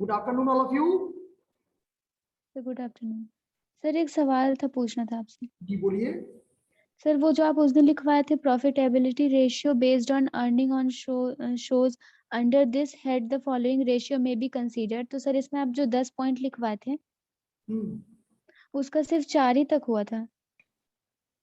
Good afternoon all of you. Sir good afternoon. Sir एक सवाल था, पूछना था आपसे। जी बोलिए। सर वो जो आप उस दिन लिखवाए थे profitability ratio based on earning on shows under this head the following ratio में बी कंसीडर्ड, तो सर इसमें आप जो 10 पॉइंट लिखवाए थे उसका सिर्फ 4 ही तक हुआ था।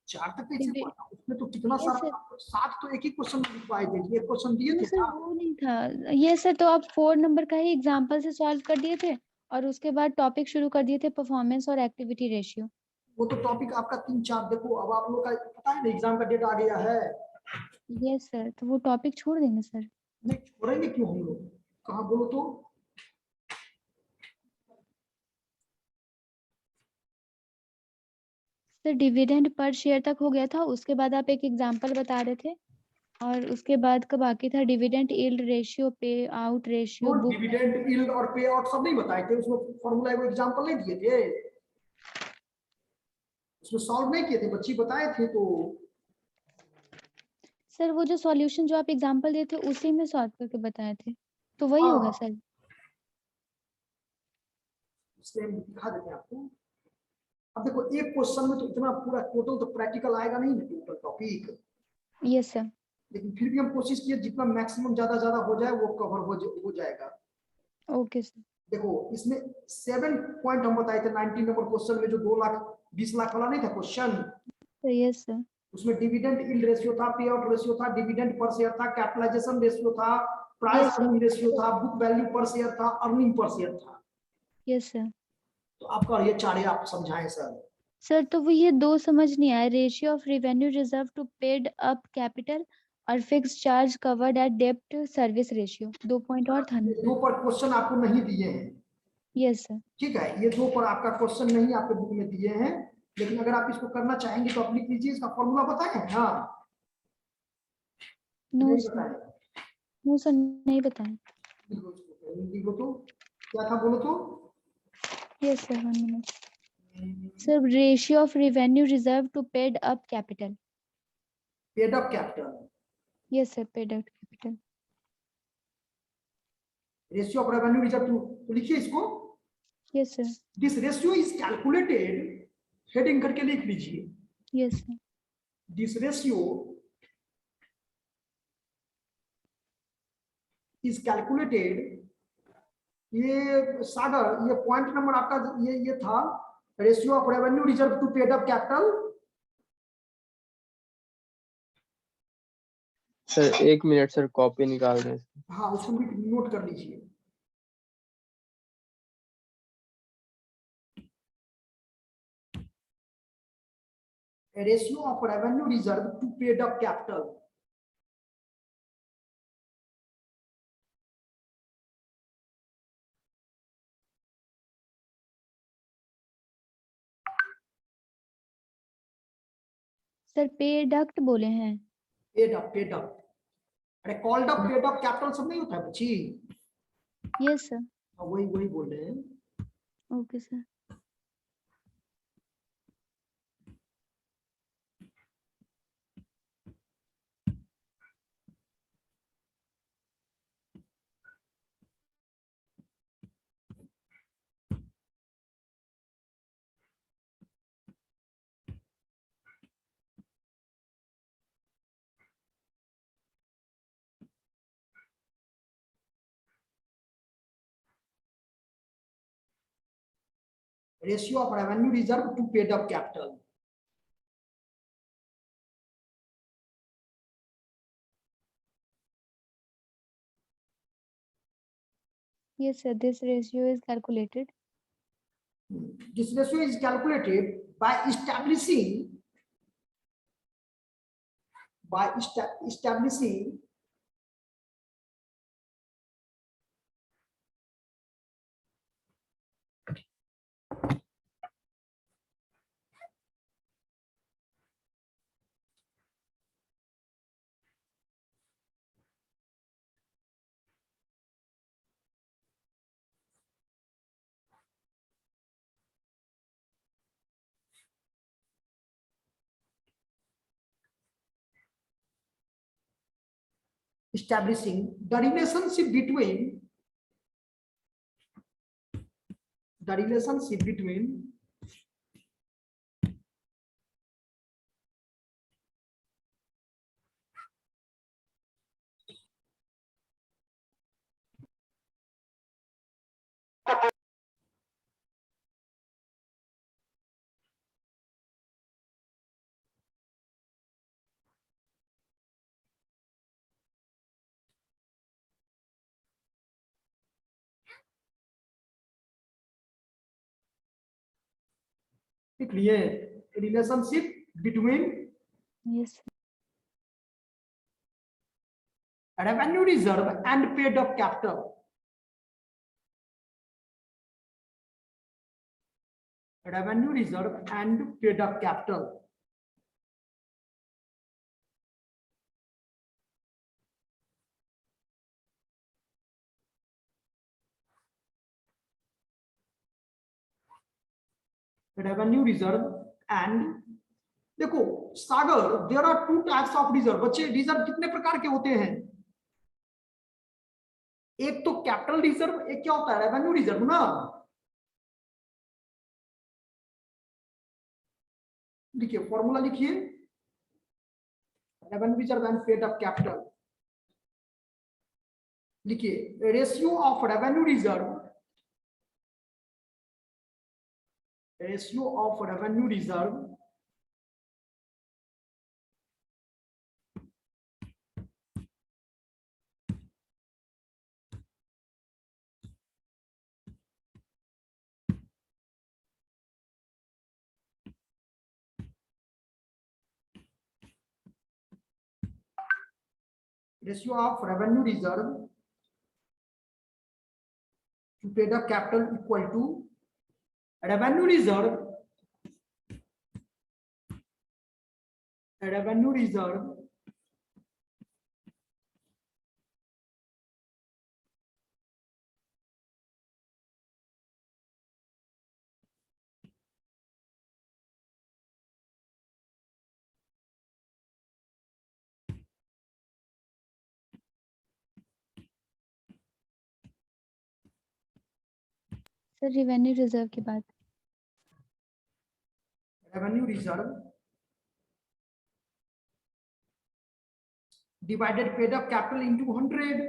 4 तक कैसे हुआ था? उसमें तो कितना ये सारा, सर 7 तो एक ही क्वेश्चन में लिखवाए थे, ये क्वेश्चन दिए थे सर क्या? वो नहीं था। ये सर तो आप 4 नंबर का ही एग्जाम्पल से सॉल्व कर दिए थे और उसके बाद टॉपिक शुरू कर दिए थे परफॉर्मेंस और एक्टिविटी रेशियो। वो तो टॉपिक आपका 3-4, देखो अब आप लोग का पता है ना एग्जाम का डेट आ गया है। यस सर, तो वो टॉपिक छोड़ देंगे सर? नहीं छोड़ेंगे क्यों हम लोग, कहाँ बोलो तो। सर डिविडेंड पर शेयर तक हो गया था, उसके बाद आप एक एग्जांपल बता रहे थे और उसके बाद का बाकी था डिविडेंड यील्ड रेशियो, पे आउट रेशियो, तो बुक। डिविडेंड, यील्ड और पे आउट सब नहीं बताए थे उसमें, फॉर्मूला वो एग्जांपल नहीं दिए थे उसमें, सॉल्व नहीं किए थे, बच्ची बताए थे तो। सर वो जो सॉल्यूशन जो आप एग्जांपल दिए थे उसी में सॉल्व करके बताए थे, तो वही होगा हाँ सर। इसलिए हम दिखा देते हैं आपको। अब देखो एक क्वेश्चन में तो इतना पूरा टोटल तो प्रैक्टिकल आएगा नहीं ना टोटल टॉपिक, यस सर। लेकिन फिर भी हम कोशिश किए जितना मैक्सिमम ज्यादा हो जाए वो कवर हो जाएगा। Okay sir. देखो इसमें 7 पॉइंट हम बताए थे 19 नंबर क्वेश्चन में, जो 2,20,00,000 वाला नहीं था क्वेश्चन, यस सर। उसमें डिविडेंड यील्ड रेशियो था, पे आउट रेशियो था, डिविडेंड पर शेयर था, कैपिटलाइजेशन रेशियो था, price yes earning ratio sir. था, बुक वैल्यू पर शेयर था, अर्निंग पर शेयर था। Yes sir. तो आपका ये चारे आप समझाएं सर। सर तो वो ये दो समझ नहीं आया, ratio of revenue reserve to paid up capital और फिक्स चार्ज कवर्ड एट डेब्ट सर्विस रेशियो, 2 पॉइंट और था ना? ये 2 पर क्वेश्चन आपको नहीं दिए हैं, यस सर। ठीक है, ये 2 पर आपका क्वेश्चन नहीं आपके बुक में दिए हैं, लेकिन अगर आप इसको करना चाहेंगे तो आप लिख लीजिए, इसका फॉर्मूला बताएं। हाँ नो नहीं सर। बताएं, नो सर नहीं बताएं। लिखो तो क्या था बोलो तो। Yes sir, 1 minute. Sir ratio of revenue reserve to paid up capital. Paid up capital, yes sir, paid up capital. Ratio of revenue reserve to, तो लिखिए इसको। Yes sir. This ratio is calculated, heading करके लिख लीजिए, yes sir. This ratio is calculated. ये सागर, ये point number आपका ये था, ratio of revenue reserve to paid up capital. Sir 1 minute sir, copy निकाल रहे हैं। हाँ उसको भी नोट कर लीजिए। Ratio of revenue reserve to paid up capital, sir पे डक्ट बोले हैं? पेड अप, अरे called up paid up capital सब नहीं होता है बच्ची। Yes sir. हाँ, वही वही बोल रहे हैं। Okay sir. Ratio of revenue reserve to paid up capital, Yes, sir. This ratio is calculated. this ratio is calculated by establishing the relationship between the relationship between लिख लिए relationship between Yes. revenue reserve and paid up capital. Revenue reserve and paid up capital. Revenue reserve and देखो Sagar there are two types of reserve. बच्चे reserve कितने प्रकार के होते हैं? एक तो कैपिटल रिजर्व, एक क्या होता है रेवेन्यू रिजर्व ना। लिखिए फॉर्मूला लिखिए, revenue reserve and paid up capital. लिखिए ratio of revenue reserve, ratio of revenue reserve ratio of revenue reserve to paid up capital equal to revenue reserve sir revenue reserve की बात। revenue reserve divided paid up capital into 100.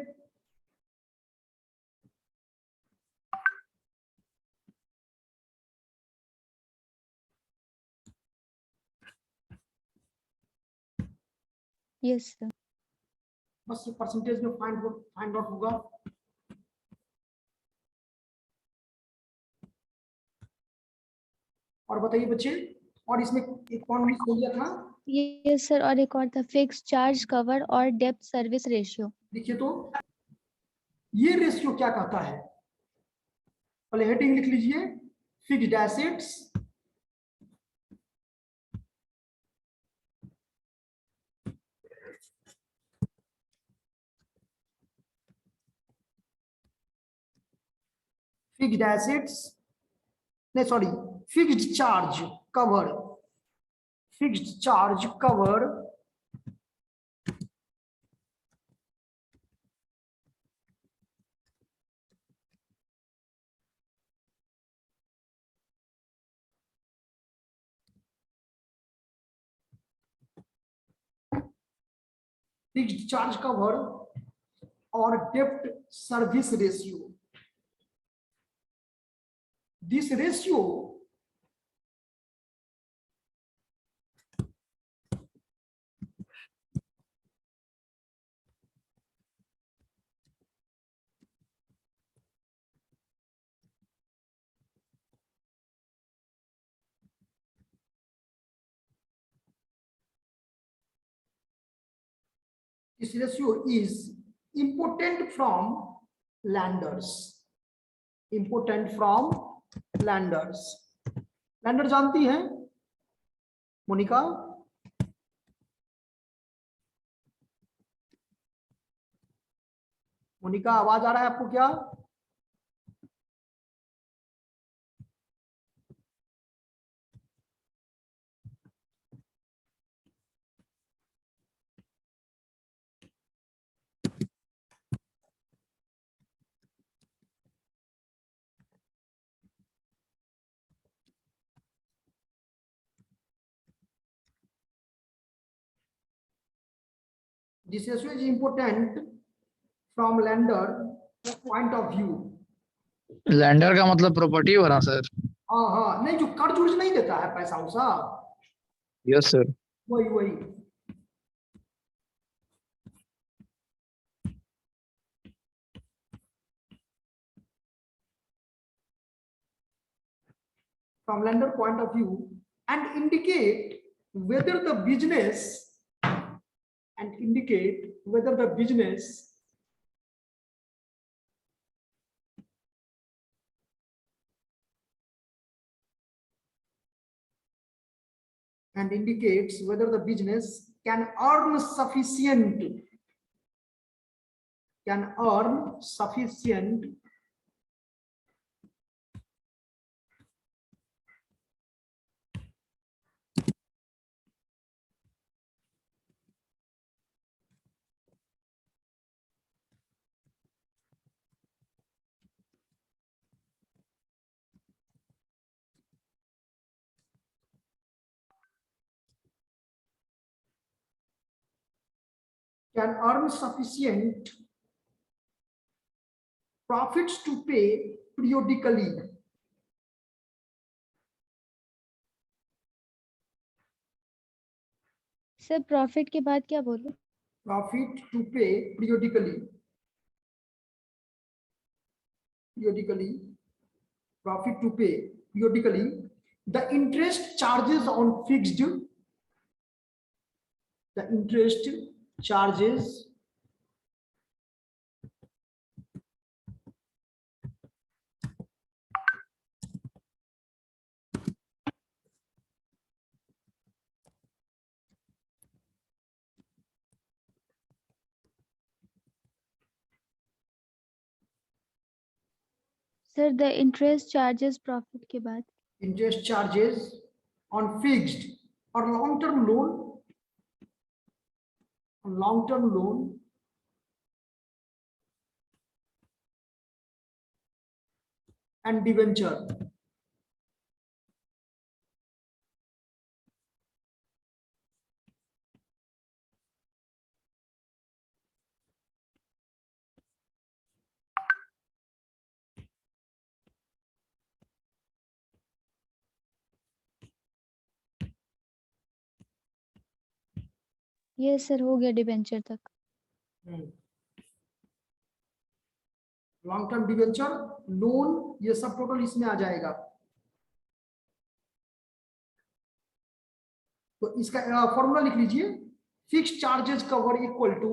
Yes sir. बस ये percentage में find out होगा। और बताइए बच्चे, और इसमें एक कौन मिस हो गया था? यस सर, और एक और था फिक्स चार्ज कवर और डेप्थ सर्विस रेशियो। देखिए तो ये रेशियो क्या कहता है, पहले हेडिंग लिख लीजिए, फिक्स्ड एसेट्स फिक्स्ड एसेट्स नहीं sorry fixed charge cover, fixed charge cover fixed charge cover और डेप्ट service ratio. This ratio this ratio is important from lenders, important from lenders। lender जानती हैं मोनिका? मोनिका आवाज आ रहा है आपको क्या? This ratio is important from lender point of view. Lander का मतलब प्रॉपर्टी हो रहा सर। हाँ हाँ, नहीं जो कर्ज उर्ज नहीं देता है पैसा उसा, यस सर। वही वही। from lender point of view and indicate whether the business and indicates whether the business can earn sufficient profits to pay periodically. Sir profit के बाद क्या बोले? Profit to pay periodically. Profit to pay periodically. The interest charges on fixed. The interest charges sir the interest charges profit के बाद। interest charges on fixed or long-term loan and debenture. ये sir हो गया debenture तक। Long term debenture, loan, ये सब total इसमें आ जाएगा। तो इसका फॉर्मूला लिख लीजिए, fixed charges cover equal to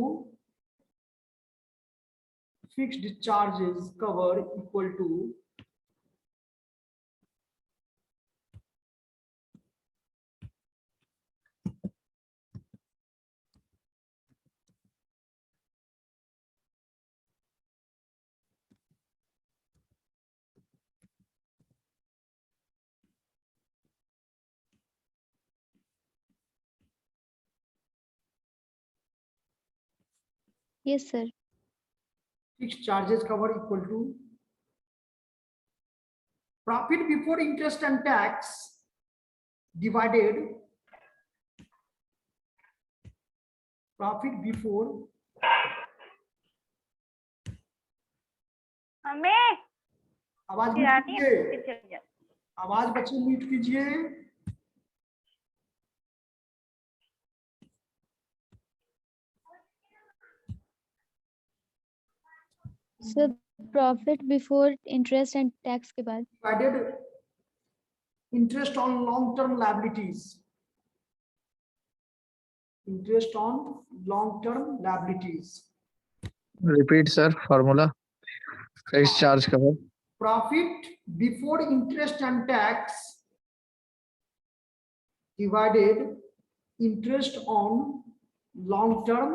yes sir. fixed charges cover equal to profit before interest and tax divided profit before हमें आवाज म्यूट कीजिए, आवाज बच्चे म्यूट कीजिए। Sir profit before interest and tax के बाद। divided interest on long term liabilities, interest on long term liabilities. Repeat sir formula. Fixed charge cover Profit before interest and tax divided interest on long term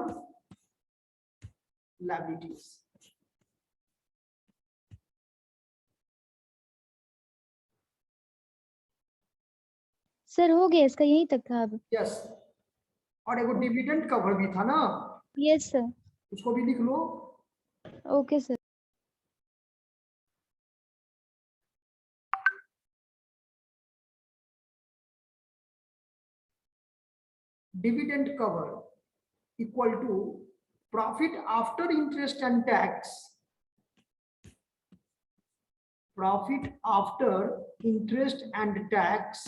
liabilities. Sir हो गया, इसका यही तक था अब। Yes, और एगो डिविडेंड कवर भी था ना, यस सर। उसको भी लिख लो। Okay sir. Dividend cover equal to profit after interest and tax, profit after interest and tax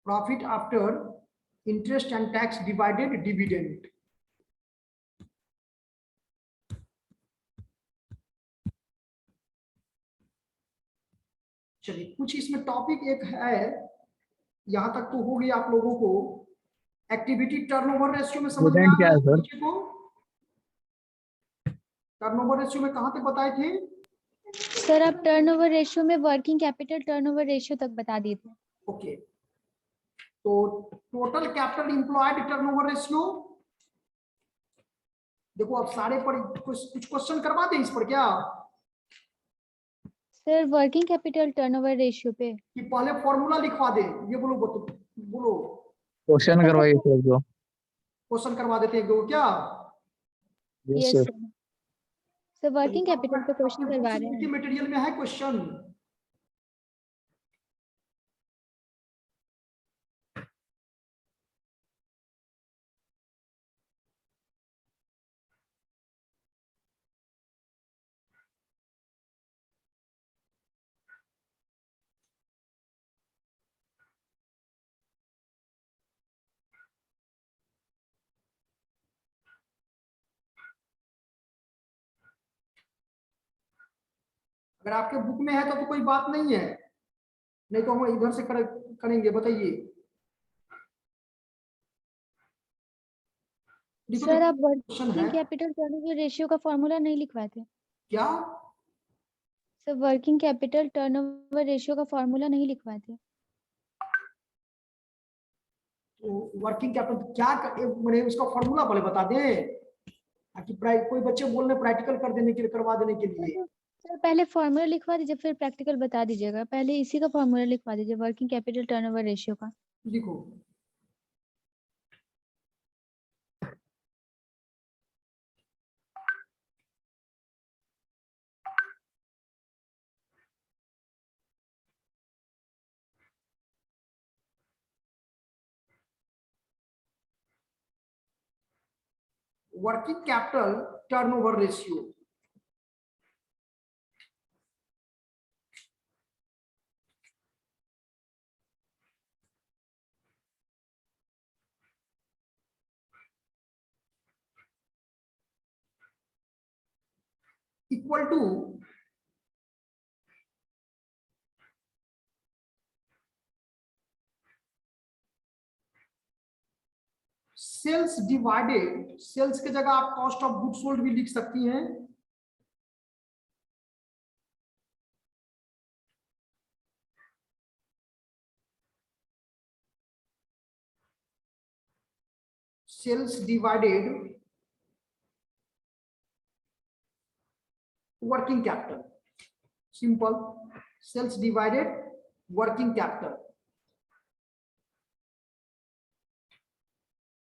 profit after interest and tax divided dividend. चलिए कुछ इसमें टॉपिक एक है, यहां तक तो हो गई आप लोगों को। एक्टिविटी टर्नओवर रेशियो में समझ में Dividend आ क्या गया है, सर? बच्चे को? टर्नओवर रेशियो में कहां तक बताए थे? सर आप टर्नओवर रेशियो में वर्किंग कैपिटल टर्नओवर रेशियो तक बता दिए थे। ओके, तो total capital employed turnover ratio, देखो अब सारे पर कुछ क्वेश्चन करवा दें इस पर क्या, sir working capital turnover ratio पे कि पहले फॉर्मूला लिखवा दे? ये बोलो बोलो, क्वेश्चन करवाइए सर जो। क्वेश्चन करवा देते हैं एक दो क्या? Yes yes sir. Sir. Sir working capital पे क्वेश्चन करवा रहे हैं। मटेरियल में है क्वेश्चन। अगर आपके बुक में है तो कोई बात नहीं है, नहीं तो हम इधर से करेंगे। बताइए सर आप क्वेश्चन है वर्किंग कैपिटल टर्नओवर रेशियो का फॉर्मूला नहीं लिखवाए थे? क्या? Sir working capital turnover ratio का फॉर्मूला नहीं लिखवाए थे? तो वर्किंग कैपिटल क्या मैंने उसका फॉर्मूला पहले बता दें, ताकि कोई बच्चे बोल रहे प्रैक्टिकल कर देने के लिए, करवा देने के लिए। सर पहले फॉर्मूला लिखवा दीजिए फिर प्रैक्टिकल बता दीजिएगा। पहले इसी का फॉर्मूला लिखवा दीजिए वर्किंग कैपिटल टर्नओवर रेशियो का। लिखो, working capital turnover ratio equal to sales divided, sales की जगह आप कॉस्ट ऑफ गुड्स सोल्ड भी लिख सकती हैं, sales divided working capital. Simple, sales divided working capital.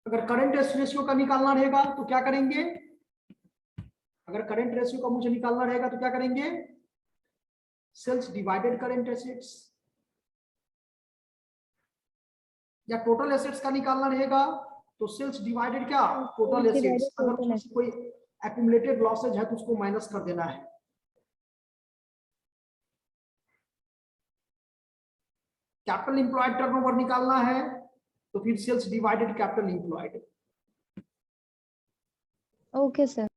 अगर करंट रेशियो का निकालना रहेगा तो क्या करेंगे? अगर करंट रेशियो का मुझे निकालना रहेगा तो क्या करेंगे? सेल्स डिवाइडेड करंट एसेट्स, या टोटल एसेट्स का निकालना रहेगा तो सेल्स डिवाइडेड क्या? Total assets. अगर कोई एक्यूमुलेटेड लॉसेज है तो उसको माइनस कर देना है। कैपिटल इंप्लॉयड टर्नओवर निकालना है तो फिर sales divided capital employed. Okay sir.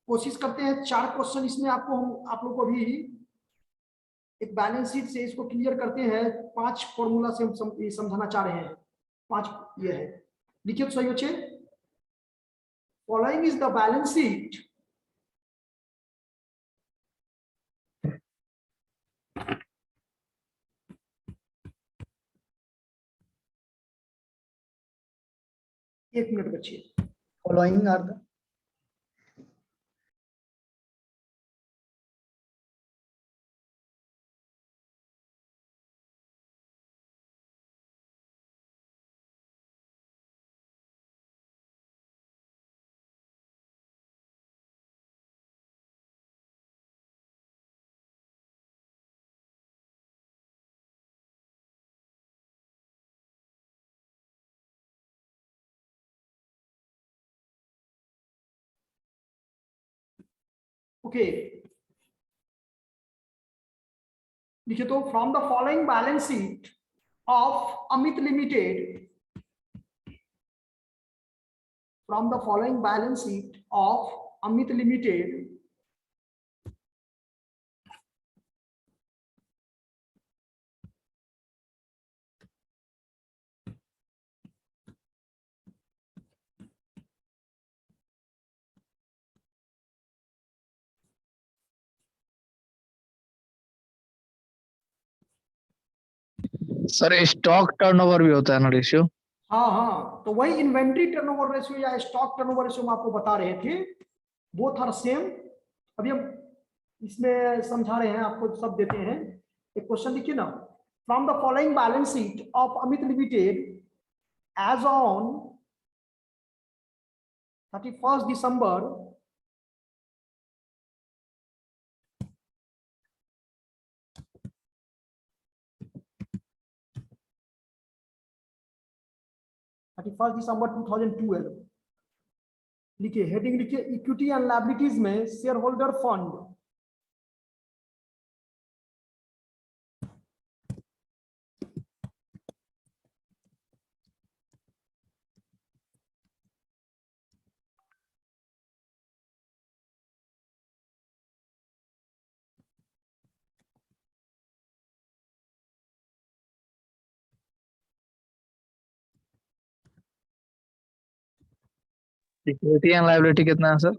कोशिश करते हैं 4 क्वेश्चन इसमें आपको हम आप लोग को भी एक बैलेंस शीट से इसको क्लियर करते हैं। 5 फॉर्मूला से हम समझाना चाह रहे हैं। 5 ये है, लिखिए तो सही बच्चे। Following is the balance sheet 1 minute बचिए। Following are the ओके, लिखिए तो from the following balance sheet of Amit limited, from the following balance sheet of Amit limited sir stock turnover भी होता है ना रेशियो? हाँ हाँ, तो वही इन्वेंट्री टर्नओवर रेशियो या स्टॉक टर्नओवर रेशियो हम आपको बता रहे थे, बोथ आर सेम। अभी हम इसमें समझा रहे हैं आपको, सब देते हैं। एक क्वेश्चन लिखिए ना, from the following balance sheet of Amit limited as on 31 December 2012, लिखिए हेडिंग, लिखिए इक्विटी एंड लायबिलिटीज में shareholder fund, equity and liability कितना है सर?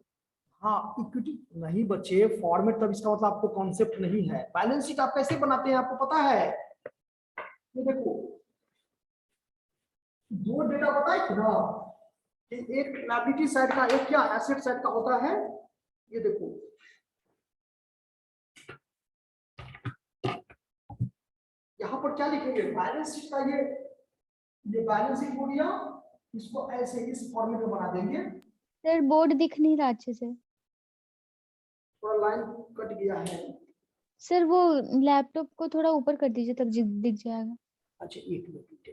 हाँ इक्विटी नहीं बच्चे, फॉर्मेट तब इसका मतलब आपको कॉन्सेप्ट नहीं है। बैलेंस शीट आप कैसे बनाते हैं आपको पता है? ये देखो, दो डेटा बताए थे ना, कि एक लायबिलिटी साइड का, एक क्या एसेट साइड का होता है। ये देखो, यहाँ पर क्या लिखेंगे, बैलेंस शीट का ये बैलेंस शीट हो गया, इसको ऐसे इस फॉर्मेट में बना देंगे। सर बोर्ड दिख नहीं रहा अच्छे से। थोड़ा लाइन कट गया है। सर वो लैपटॉप को थोड़ा ऊपर कर दीजिए तब दिख जाएगा। अच्छा एक मिनट,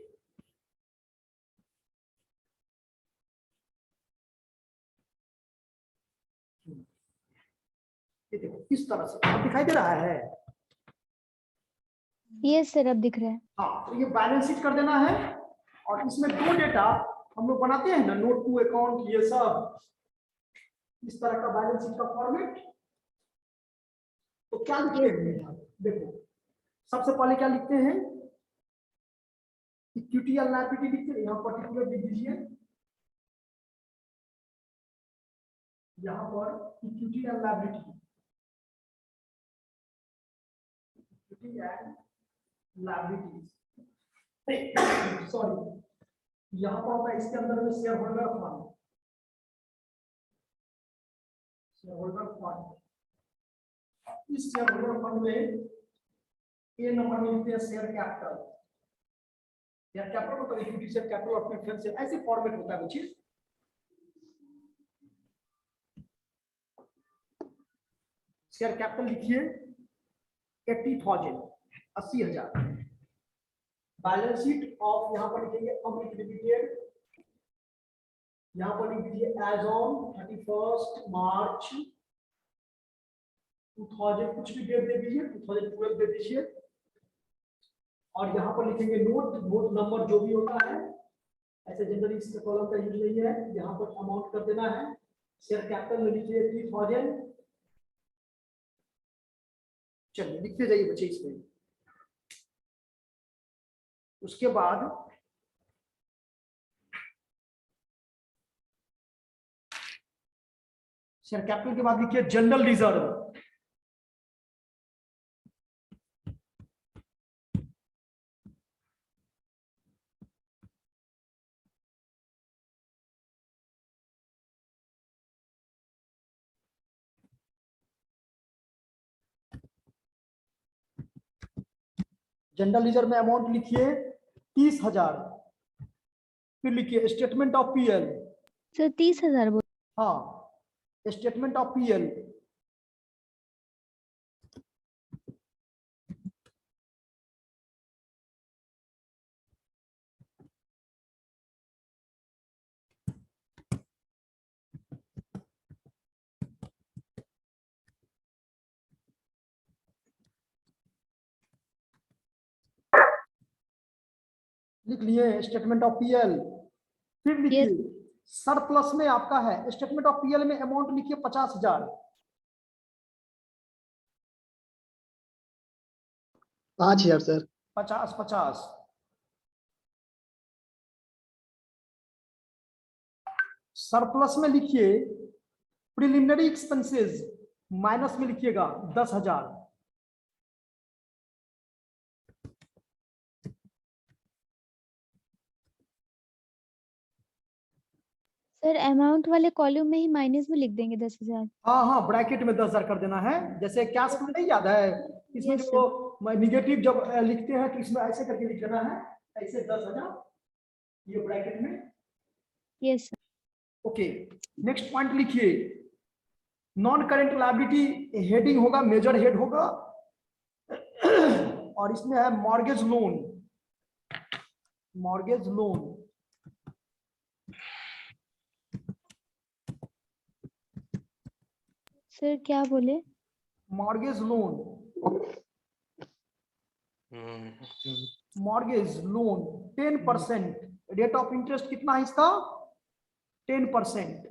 ये देखो इस तरह से अब दिखाई दे रहा है। यस सर अब दिख रहा है। हाँ, तो ये बैलेंस शीट कर देना है, और इसमें दो डेटा हम लोग बनाते हैं ना, नोट टू अकाउंट, ये सब इस तरह का बैलेंस शीट का फॉर्मेट। तो क्या लिखते हैं, देखो सबसे पहले क्या लिखते हैं, इक्विटी एंड लायबिलिटी लिखते हैं, यहाँ पर्टिकुलर लिख दीजिए, यहाँ पर equity and liability, equity and liabilities, sorry यहाँ पर होता है, इसके अंदर में shareholder fund, share holder fund. इस शेयर होल्डर फंड में ए नंबर में लिखते हैं शेयर कैपिटल, शेयर कैपिटल मतलब इक्विटी शेयर कैपिटल और प्रेफरेंस शेयर, ऐसे फॉर्मेट होता है बच्चे। शेयर कैपिटल लिखिए 80,000, 80,000। बैलेंस शीट ऑफ, यहाँ पर लिखेंगे अमित लिमिटेड, यहाँ पर लिख दीजिए एज ऑन 31 मार्च 2000, कुछ भी डेट दे दीजिए, 2012 दे दीजिए, और यहाँ पर लिखेंगे नोट नंबर जो भी होता है, ऐसे जनरली इसके कॉलम का यूज नहीं है, यहाँ पर अमाउंट कर देना है। शेयर कैपिटल में लीजिए 3000, चलिए लिखते जाइए बच्चे इसमें। उसके बाद शेयर कैपिटल के बाद लिखिए जनरल रिजर्व, जनरल लीजर में अमाउंट लिखिए 30,000। फिर लिखिए स्टेटमेंट ऑफ पीएल। सर 30,000 बोल। हाँ, स्टेटमेंट ऑफ पीएल। लिख लिए स्टेटमेंट ऑफ पीएल। फिर लिखिए सरप्लस में आपका है, स्टेटमेंट ऑफ पीएल में अमाउंट लिखिए 50,000। 5,000 सर। 50 सरप्लस में लिखिए प्रिलिमिनरी एक्सपेंसेस, माइनस में लिखिएगा 10,000। सर अमाउंट वाले कॉलम में ही माइनस में लिख देंगे 10,000। हाँ हाँ, ब्रैकेट में 10,000 कर देना है। जैसे कैश फ्लो नहीं याद है, इसमें Yes, जो निगेटिव जब लिखते हैं तो इसमें ऐसे करके लिख देना है, ऐसे 10,000 ये ब्रैकेट में। Yes sir. Okay, next point लिखिए नॉन करेंट लायबिलिटी, हेडिंग होगा मेजर हेड होगा और इसमें है mortgage loan. Mortgage loan sir क्या बोले? Mortgage loan, mortgage loan 10%। Rate of interest कितना है इसका? 10%।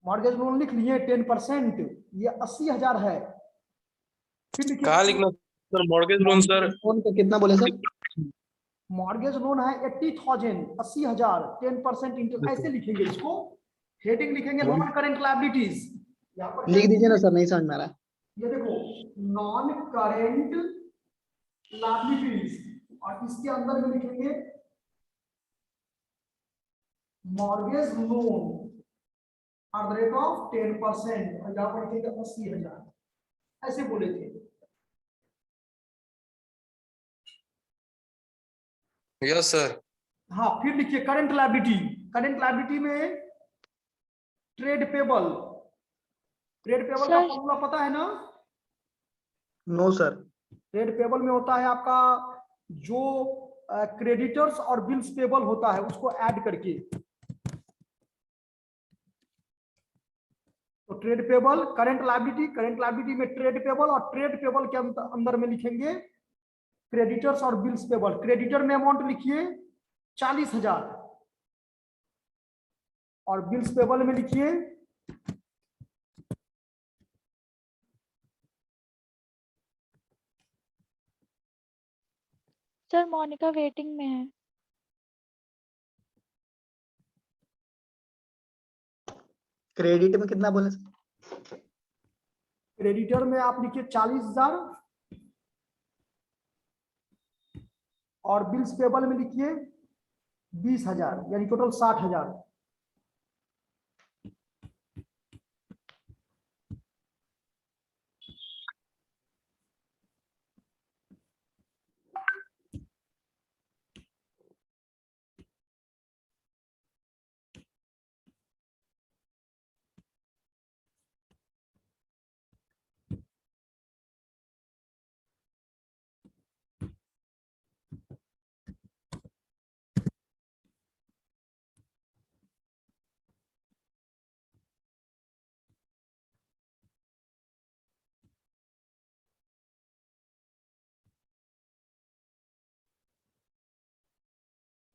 मॉर्गेज लोन लिख लिए 10%, ये 80,000 है। फिर लिखिए कहाँ लिखना sir mortgage loan sir? Loan का कितना बोले सर? मॉर्गेज लोन है 80,000, 80,000 10% इंटरेस्ट, ऐसे लिखेंगे इसको। हेडिंग लिखेंगे नॉन करेंट लायबिलिटीज। यहाँ पर लिख दीजिए ना सर, नहीं समझ में आ रहा। ये देखो नॉन करेंट लायबिलिटीज और इसके अंदर में लिखेंगे mortgage loan at the rate of 10% और यहाँ पर लिखेंगे 80,000, ऐसे बोले थे। Yes sir. हाँ, फिर लिखिए करंट लायबिलिटी। करंट लायबिलिटी में ट्रेड पेबल, ट्रेड पेबल का सर। फॉर्मूला पता है ना? No sir. ट्रेड पेबल में होता है आपका जो क्रेडिटर्स और बिल्स पेबल होता है उसको ऐड करके। तो trade payable, current liability, current liability में ट्रेड पेबल और ट्रेड पेबल के अंदर में लिखेंगे क्रेडिटर्स और बिल्स पेबल। क्रेडिटर में अमाउंट लिखिए 40,000 और बिल्स पेबल में लिखिए सर मोनिका वेटिंग में है। क्रेडिट में कितना बोले सर? क्रेडिटर में आप लिखिए 40,000 और बिल्स पेबल में लिखिए 20,000, यानी टोटल 60,000।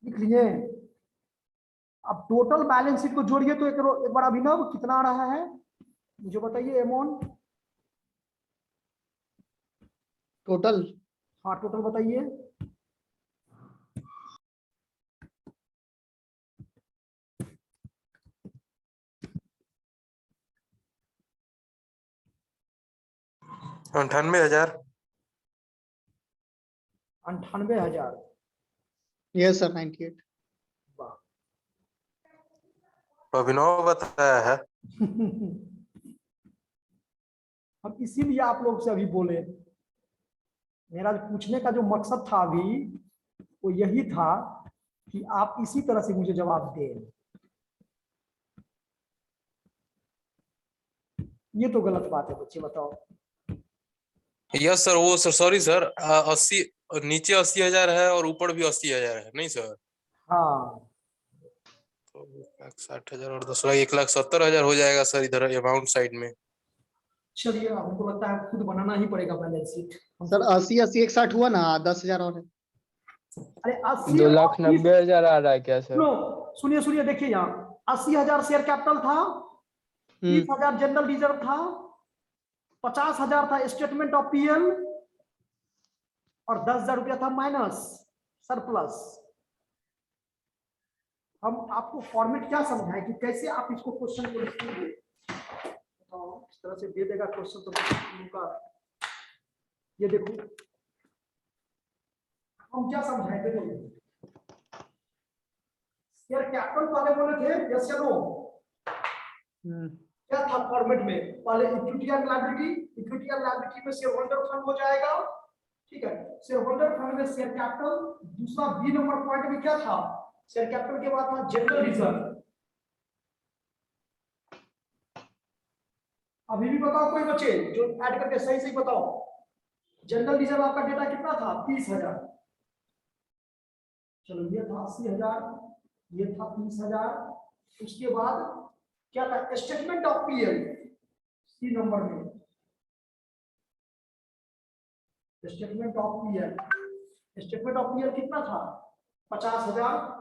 लिख लिए। अब टोटल बैलेंस शीट को जोड़िए तो एक बार अभिनव कितना आ रहा है मुझे बताइए अमाउंट। टोटल हाँ टोटल बताइए। अंठानवे हजार। 98,000। Yes sir 98। वाह। अभिनव बताया है। हम इसीलिए आप लोग से अभी बोले, मेरा पूछने का जो मकसद था अभी वो यही था कि आप इसी तरह से मुझे जवाब दें। ये तो गलत बात है बच्चे, बताओ। यस सर, वो सर सॉरी सर, 80 नीचे 80,000 है और ऊपर भी 80,000 है, नहीं सर? हाँ तो 1,60,000 और 10 लाख 1,70,000 हो जाएगा सर इधर अमाउंट साइड में। चलिए, अब हमको लगता है खुद बनाना ही पड़ेगा बैलेंस शीट। सर 80 80 61 हुआ ना, 10,000 और है। अरे 80 2,90,000 आ रहा है क्या सर? सुनिए सुनिए, देखिए यहाँ 80,000 शेयर कैपिटल था, 30,000 जनरल रिजर्व था, 50,000 था स्टेटमेंट ऑफ पीएल और 10,000 रुपया था माइनस सरप्लस। हम आपको फॉर्मेट क्या समझाएं कि कैसे आप इसको क्वेश्चन को लिखेंगे। तो इस तरह से दे देगा क्वेश्चन तो उनका, ये देखो हम क्या समझाएं। देखो शेयर कैपिटल पहले बोले थे, यस या नो? क्या था फॉर्मेट में? पहले equity and liability, equity and liability में शेयर होल्डर फंड हो जाएगा, ठीक है। शेयर होल्डर फंड में शेयर कैपिटल, दूसरा बी नंबर पॉइंट में क्या था? शेयर कैपिटल के बाद था जनरल रिजर्व। अभी भी बताओ कोई बच्चे जो ऐड करके सही सही बताओ। जनरल रिजर्व आपका डेटा कितना था? 30,000। चलो ये था 80,000, ये था 30,000। उसके बाद क्या था? Statement of PL C number में, statement of PL, statement of PL कितना था? 50,000।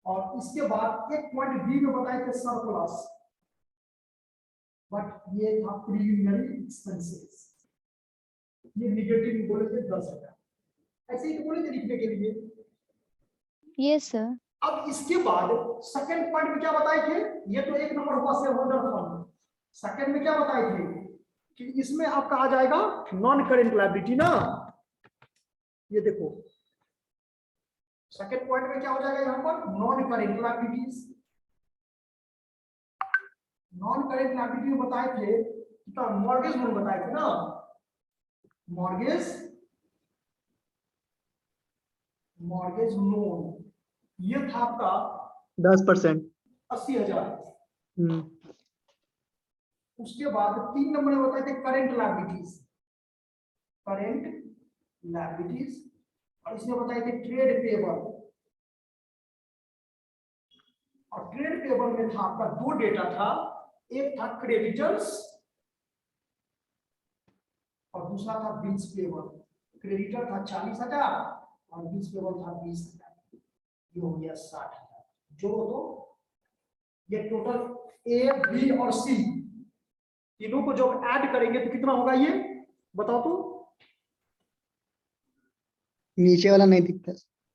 और इसके बाद एक पॉइंट बी में बताए थे सरप्लस, बट ये था प्रीलिमिनरी एक्सपेंसेस, ये निगेटिव बोले थे 10,000। ऐसे ही तो बोले थे लिखने के लिए। Yes sir. अब इसके बाद सेकंड पॉइंट में क्या बताए थे? ये तो एक नंबर हुआ शेयर होल्डर फंड। सेकंड में क्या बताए थे कि इसमें आपका आ जाएगा नॉन करेंट लायबिलिटी ना। ये देखो सेकंड पॉइंट में क्या हो जाएगा यहां पर? Non current liabilities. Non current liability में बताए थे तो मॉर्गेज लोन बताए थे ना। मॉर्गेज लोन ये था आपका 10%। 80,000। उसके बाद 3 नंबर में बताए the current liabilities, current liabilities. और इसमें बताए थे ट्रेड पेबल। और ट्रेड पेबल में था आपका दो डेटा था, एक था क्रेडिटर्स और दूसरा था बिल्स पेबल। क्रेडिटर था 40,000 और बिल्स पेबल था 20,000। ये हो गया 60,000। जोड़ो तो ये टोटल ए बी और सी तीनों को जब ऐड करेंगे तो कितना होगा ये बताओ तो। नीचे वाला नहीं दिखता।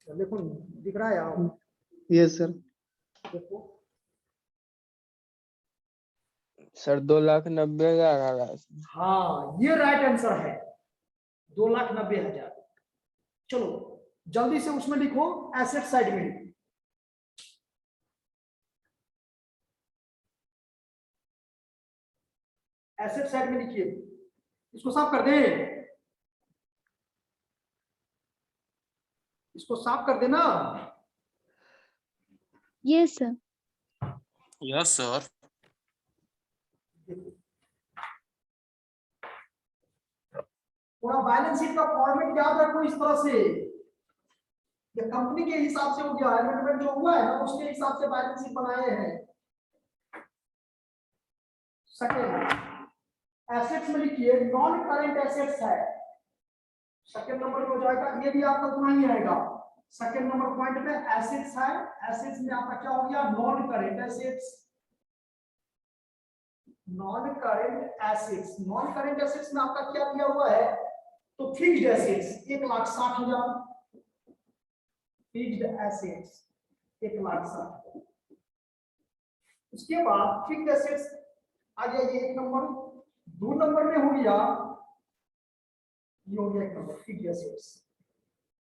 देखो दिख रहा है यहाँ, यस सर। देखो सर 2,90,000 आ रहा है। हाँ ये राइट आंसर है, 2,90,000। चलो जल्दी से उसमें लिखो एसेट साइड में। एसेट साइड में लिखिए, इसको साफ कर दें, इसको साफ कर देना। Yes sir. Yes sir. पूरा बैलेंस शीट का फॉर्मेट याद रखो इस तरह से। ये कंपनी के हिसाब से हो गया, एमेंडमेंट जो हुआ है ना उसके हिसाब से बैलेंस शीट बनाए हैं। सेकंड एसेट्स में लिखिए नॉन करेंट एसेट्स है, सेकंड नंबर पे हो जाएगा। ये भी आपका उतना ही आएगा। सेकंड नंबर पॉइंट में एसेट्स है, एसेट्स में आपका क्या हो गया? Non current assets. Non current assets, non current assets में आपका क्या दिया हुआ है, तो फिक्स्ड एसेट्स 1,60,000, फिक्स्ड एसेट्स 1,60,000। उसके बाद फिक्स्ड एसेट्स आ गया ये 1 नंबर, 2 नंबर में हो गया, ये हो गया 1 नंबर फिक्स्ड एसेट्स।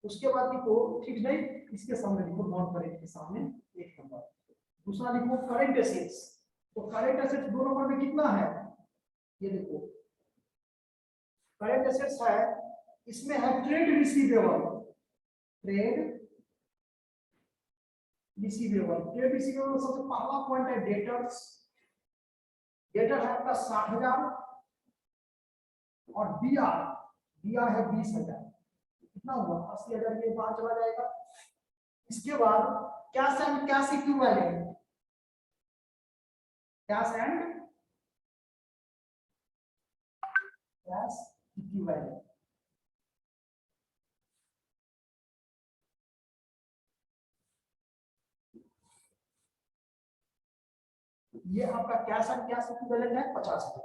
उसके बाद लिखो फिक्स नहीं, इसके सामने लिखो नॉन करेंट के सामने 1 नंबर। दूसरा लिखो करेंट एसेट्स, तो करेंट एसेट्स 2 नंबर में कितना है, ये देखो करेंट एसेट्स है, इसमें है trade receivable, trade receivable, trade receivable सबसे पहला पॉइंट है डेटर्स, डेटर है आपका 60,000 और बीआर, बीआर है 20,000, कितना हुआ 80,000 के बाहर चला जाएगा। इसके बाद cash and cash equivalent, cash and cash equivalent, ये आपका कैश एंड कैश इक्विवेलेंट है 50,000,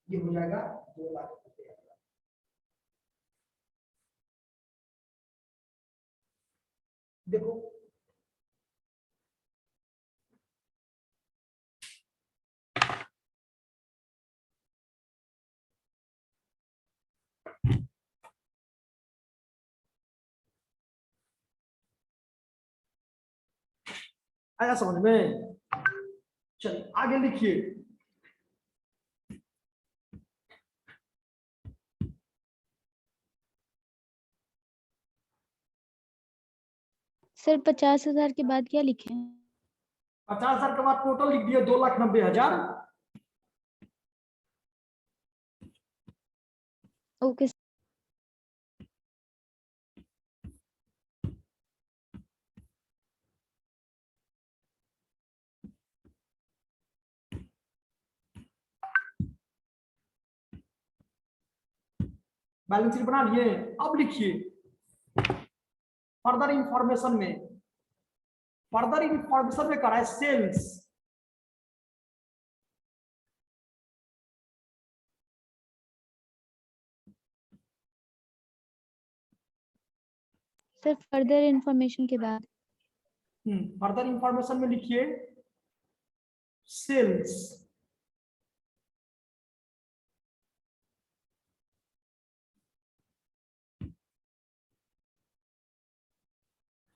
ये हो जाएगा 2 लाख रुपए। देखो आया समझ में, चलिए आगे लिखिए। सर 50,000 के बाद क्या लिखे? 50,000 के बाद टोटल लिख दिए 2,90,000। ओके बैलेंस शीट बना लिए, अब लिखिए फर्दर इंफॉर्मेशन में, फर्दर इंफॉर्मेशन में करा है सेल्स, सर फर्दर इंफॉर्मेशन के बाद फर्दर इंफॉर्मेशन में लिखिए सेल्स,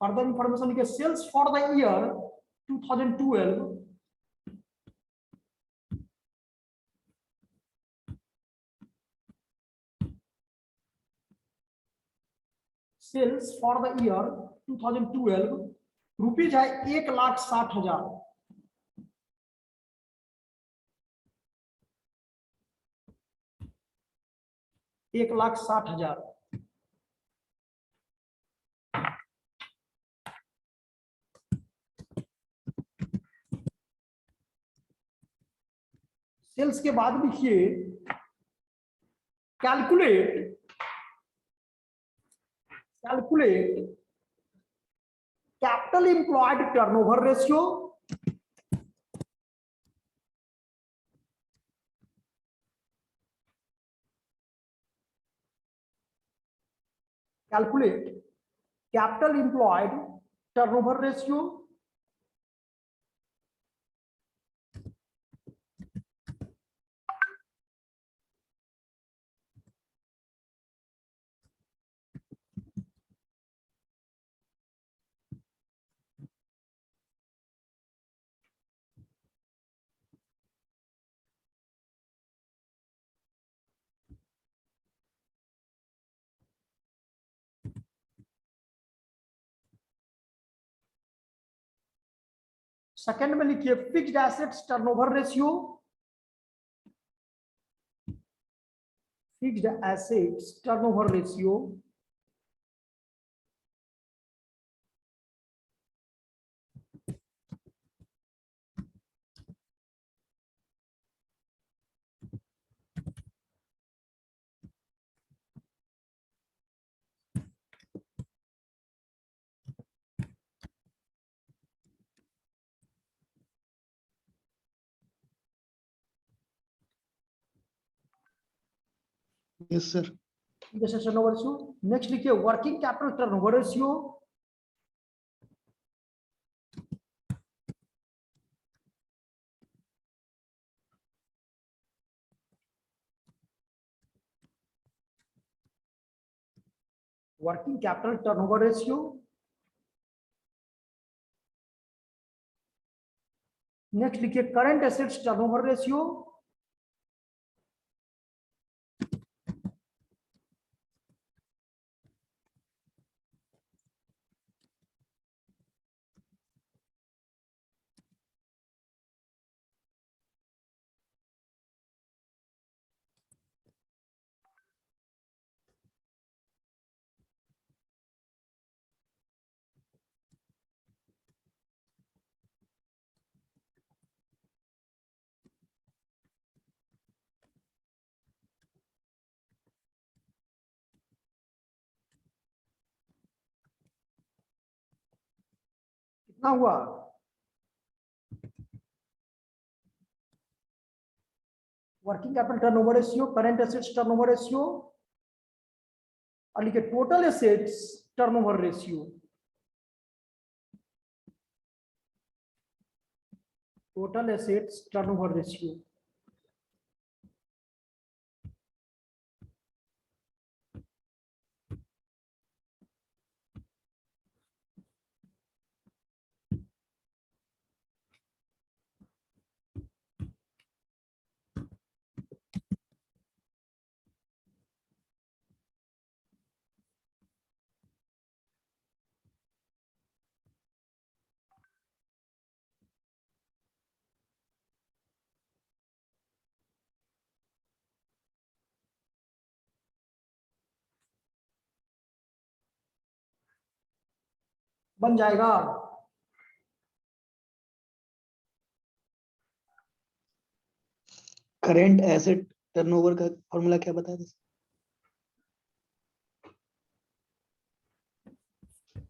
फर्दर इंफॉर्मेशन लिखिए sales for the year 2012, sales for the year 2012 rupees है 1,60,000, 1,60,000। सेल्स के बाद लिखिए calculate, calculate capital employed turnover ratio, calculate capital employed turnover ratio, second में लिखिए fixed assets turnover ratio, fixed assets turnover ratio, yes sir. Turnover ratio. Next लिखिए working capital turnover ratio. Working capital turnover ratio. Next लिखिए current assets turnover ratio. कितना हुआ? Working capital turnover ratio, current assets turnover ratio और लिखिए total assets turnover ratio. Total assets turnover ratio. बन जाएगा। Current asset turnover का formula क्या बताया था?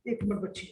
एक मिनट बच्ची।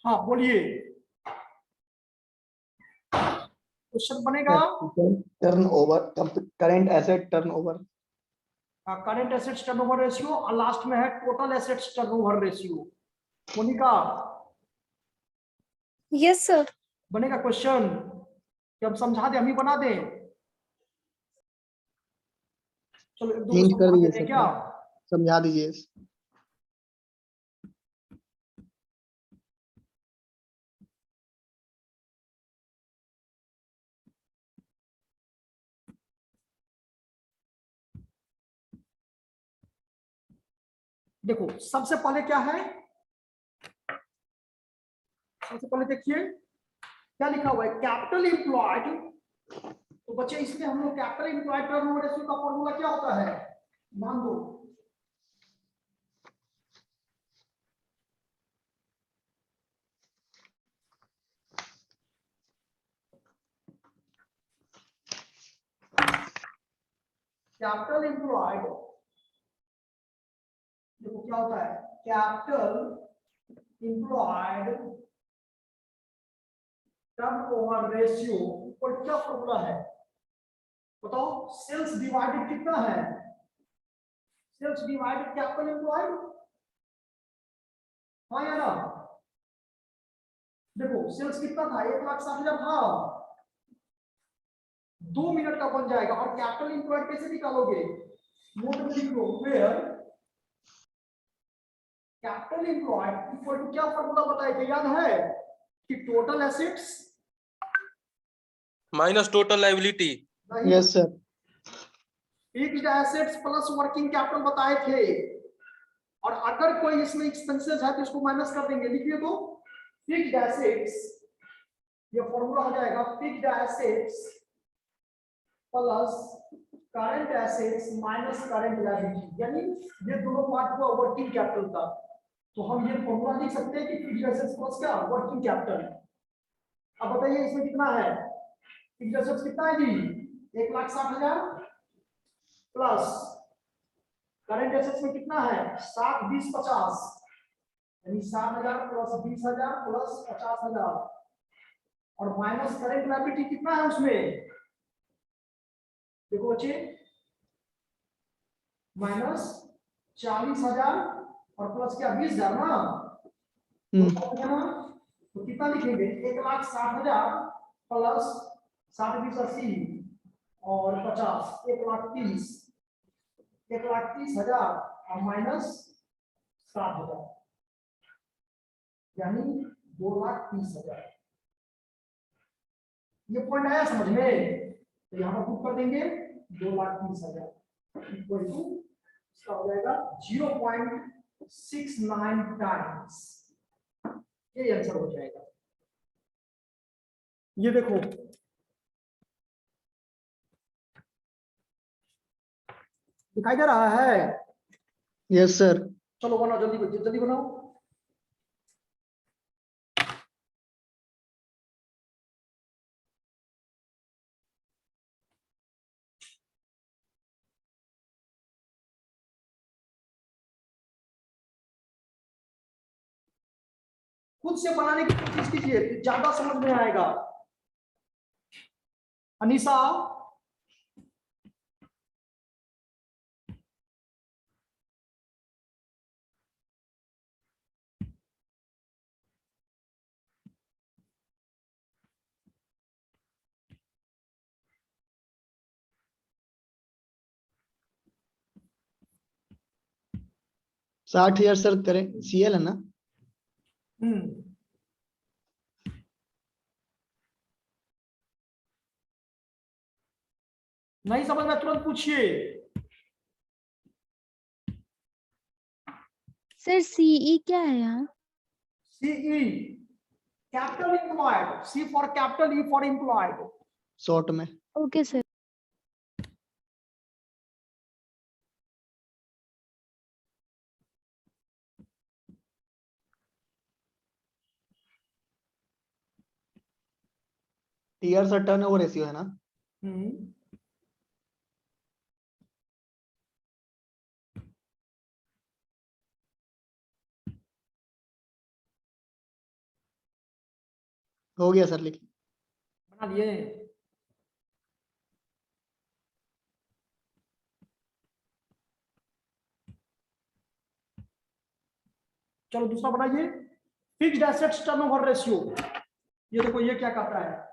हाँ बोलिए, क्वेश्चन बनेगा। Turnover, current asset turnover. Current assets turnover ratio और लास्ट में है total assets turnover ratio. Monika yes sir. बनेगा क्वेश्चन कि हम समझा दें, हम ही बना दें? चलो एक दो चेंज कर समझा दीजिए देते हैं सर, क्या? समझा दीजिए। देखो सबसे पहले क्या है, सबसे पहले देखिए क्या लिखा हुआ है, कैपिटल एम्प्लॉयड। तो बच्चे इसमें हम लोग कैपिटल एम्प्लॉयड टर्नओवर रेशियो का फॉर्मूला क्या होता है, मान दो। कैपिटल एम्प्लॉयड, देखो क्या होता है, कैपिटल एम्प्लॉयड टर्नओवर रेशियो ऊपर क्या फॉर्मूला है बताओ? सेल्स डिवाइडेड कितना है, सेल्स डिवाइडेड कैपिटल एम्प्लॉयड। हाँ या ना? देखो सेल्स कितना था, 1,60,000 था। 2 मिनट का बन जाएगा। और कैपिटल इंप्लॉयड कैसे निकालोगे? नोट में लिख लो, where capital employed equal to, क्या फॉर्मूला बताए थे याद है कि total assets minus total liability. Yes sir. Fixed assets plus working capital बताए थे, और अगर कोई इसमें एक्सपेंसेस है तो इसको माइनस कर देंगे। लिखिए तो फिक्स्ड एसेट्स, ये फॉर्मूला हो जाएगा fixed assets plus current assets minus current liability, यानी ये दोनों पार्ट हुआ वर्किंग कैपिटल का। तो हम ये फॉर्मूला लिख सकते हैं कि फिक्स्ड एसेट्स प्लस क्या, वर्किंग कैपिटल। अब बताइए इसमें कितना है, फिक्स्ड एसेट्स कितना है जी, 1,60,000 प्लस करंट एसेट्स में कितना है 60, 20, 50, यानी 60,000 प्लस 20,000 प्लस 50,000, और माइनस करंट लायबिलिटी कितना है उसमें, देखो बच्चे, माइनस 40,000 और प्लस क्या 20,000 ना, तो कितना लिखेंगे 1,60,000 प्लस 60, 20, 80 और 50, 1,30,000, 1,30,000 और माइनस 60,000, यानी 2,30,000। ये पॉइंट आया समझ में? तो यहाँ पर पुट कर देंगे 2,30,000 इक्वल टू, इसका हो जाएगा 0.69 टाइम्स, ये आंसर हो जाएगा। ये देखो दिखाई दे रहा है? Yes sir. चलो बनाओ, जल्दी जल्दी बनाओ। खुद से बनाने की कोशिश कीजिए, ज्यादा समझ में आएगा। अनीसा, साठ हजार सर करें, सीएल है ना? नहीं समझ में तुरंत पूछिए। सर सीई क्या है यहाँ? CE capital employed, C for capital, E for employed. Short में। Okay sir. TR sir turnover ratio है ना? हो गया सर, लिखिए। बना लिए? चलो दूसरा बनाइए, फिक्स्ड एसेट्स टर्नओवर रेशियो। ये देखो ये क्या कहता है,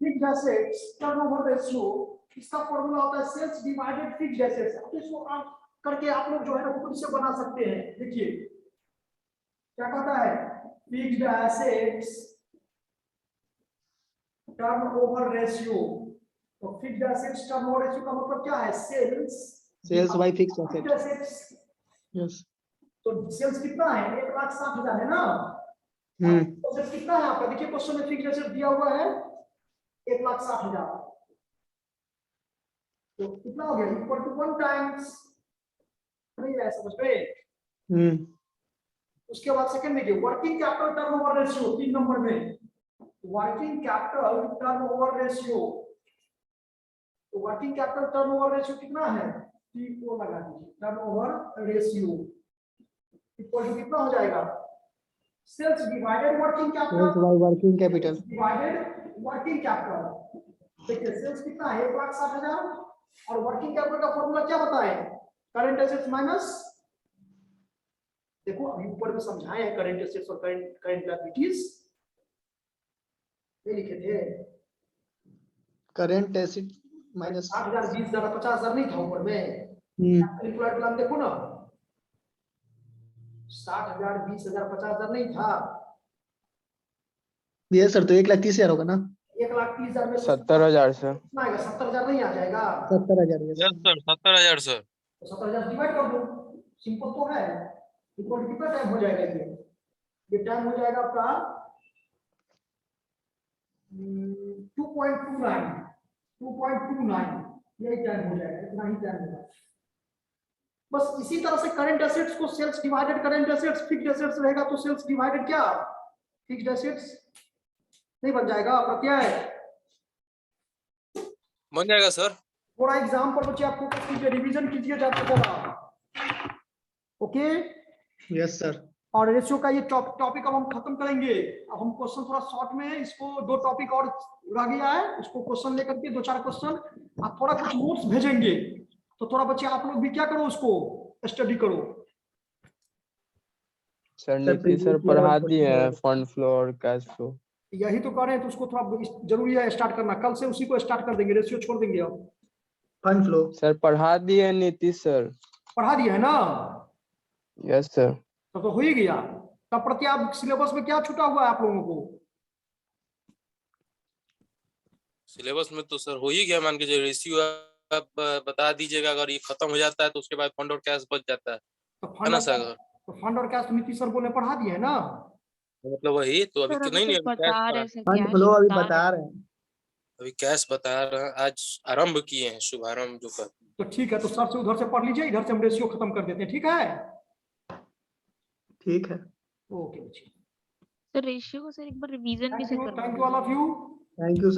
फिक्स्ड एसेट्स टर्नओवर रेशियो, इसका फॉर्मूला होता है सेल्स डिवाइडेड फिक्स्ड एसेट्स। अब इसको आप करके आप लोग जो है ना खुद से बना सकते हैं। देखिए क्या कहता है, फिक्स्ड एसेट्स टर्नओवर रेशियो। तो फिक्स्ड एसेट्स टर्नओवर रेशियो का मतलब क्या है, sales by fixed asset. Assets. Yes. तो सेल्स कितना है 1,60,000 है ना, तो सेल्स कितना है आपका, देखिए क्वेश्चन में फिक्स्ड एसेट दिया हुआ है 1,60,000, तो कितना हो गया इक्वल टू 1 टाइम्स, नहीं है समझ में? उसके बाद सेकंड देखिए, working capital turnover ratio 3 number में, वर्किंग कैपिटल टर्नओवर रेशियो। तो वर्किंग कैपिटल टर्नओवर रेशियो कितना है, टीओ लगा दीजिए, टर्नओवर रेशियो इक्वल टू कितना हो जाएगा, sales divided working capital working capital divided working capital. देखिए सेल्स कितना है 1,60,000, और वर्किंग कैपिटल का फॉर्मूला क्या बताए, करंट एसेट्स माइनस देखो अभी ऊपर में समझाए हैं करंट एसेट्स और करंट लायबिलिटीज ये लिखे थे। करंट एसेट माइनस 60,000 20,000 50,000 नहीं था ऊपर में। एम्प्लॉयड प्लान देखो ना 60,000 20,000 50,000 नहीं था। ये सर तो 1,30,000 होगा ना। 1,30,000 में 70,000 सर। कितना आएगा 70,000 नहीं आ जाएगा। 70,000 यस सर 70,000 सर। तो 70,000 डिवाइड कर दो सिंपल तो है। इक्वल कितना टाइम हो जाएगा ये टाइम हो जाएगा आपका 2.29 यही टाइम हो जाएगा इतना ही टाइम होगा। बस इसी तरह से करंट एसेट्स को sales divided current assets fixed assets रहेगा तो सेल्स डिवाइडेड क्या फिक्स्ड एसेट्स नहीं बन जाएगा प्रत्यय। बन जाएगा सर। थोड़ा एग्जाम पर बच्चे आप फोकस कीजिए रिवीजन कीजिए जाते थोड़ा। Okay yes sir. और रेशियो का ये टॉपिक अब हम खत्म करेंगे। अब हम क्वेश्चन थोड़ा शॉर्ट में है इसको 2 टॉपिक और रह गया है उसको क्वेश्चन लेकर के 2-4 क्वेश्चन आप थोड़ा कुछ नोट्स भेजेंगे तो थोड़ा बच्चे आप लोग भी क्या करो उसको स्टडी करो। सर नीतीश सर पढ़ा दिए हैं फंड फ्लो और कैश फ्लो। यही तो कर रहे हैं तो उसको थोड़ा जरूरी है स्टार्ट करना। कल से उसी को स्टार्ट कर देंगे रेशियो छोड़ देंगे। अब फंड फ्लो सर पढ़ा दिए हैं नीतीश सर। पढ़ा दिया है ना यस सर। तो हो ही गया। तब प्रत्याब सिलेबस में क्या छूटा हुआ है आप लोगों को। सिलेबस में तो सर हो ही गया मान के जो रेशियो आप बता दीजिएगा अगर ये खत्म हो जाता है तो उसके बाद फंड और कैश बच जाता है तो है ना सर। फंड और कैश नीतीश सर बोले पढ़ा दिए है ना। मतलब वही तो अभी सर अभी नहीं नहीं तो अभी कैश बता रहे सर फंड कैश फ्लो अभी बता बता रहे रहे हैं। अभी कैश बता रहे हैं आज आरंभ किए हैं शुभारंभ जो कर। तो ठीक है तो सर से उधर से पढ़ लीजिए इधर से हम रेशियो खत्म कर देते हैं ठीक है। ठीक है। ओके सर रेशियो को सर एक बार रिवीजन भी थैंक सर यू करवा all of you. Thank you.